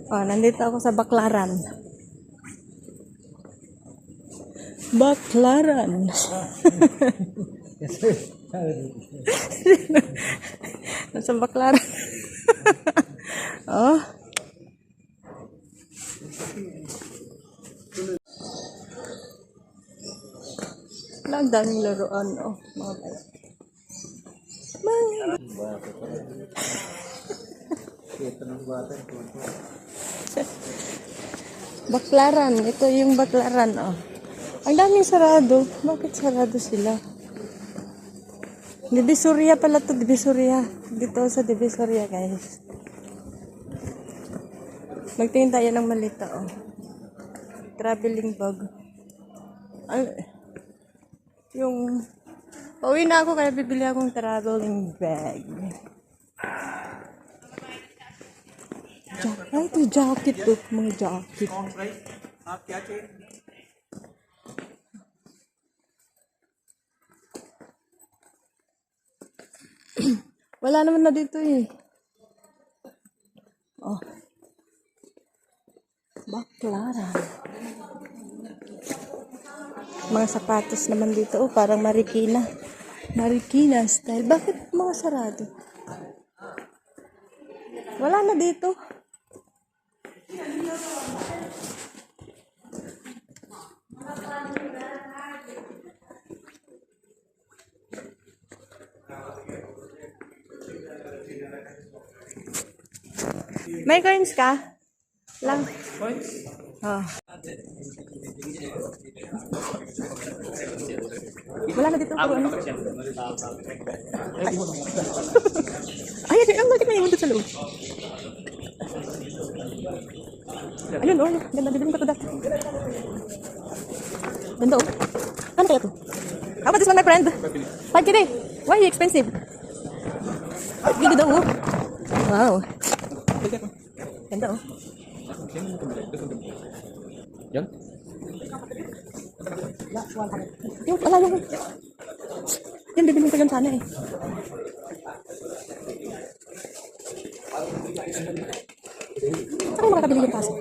Oh, nandito ako sa Baklaran. Baklaran. Nasa Baklaran. Oh. Wala, ang daming laruan. Oh, mga bata. Baklaran. Ito yung Baklaran. Oh. Ang daming sarado. Bakit sarado sila? Divisoria pala to. Divisoria. Dito sa Divisoria, guys. Magtingin tayo ng malita. Oh. Traveling bag. Yung pauwi na ako kaya bibili akong traveling bag. Ay, ito jacket to. Mga jacket. Wala naman na dito eh. Oh. Baklaran. Mga sapatos naman dito. Oh, parang Marikina. Marikina style. Bakit mga sarado? Wala na dito. May coins ka? Lang. Coins? Oh. Wala na dito. Puro ano. Ay, ang bakit may iwan doon sa loob? Ayun, oh. Ganda, bibili ko to dati. Ganda, oh. Ano kaya to? How about this one, my friend? 5K day. Why expensive? Ganda daw, oh. Wow. Ganda, oh. Yan? Yung, ala yung... Yan, bibili ko yan sana eh. Saan yung makakabili yung kaso?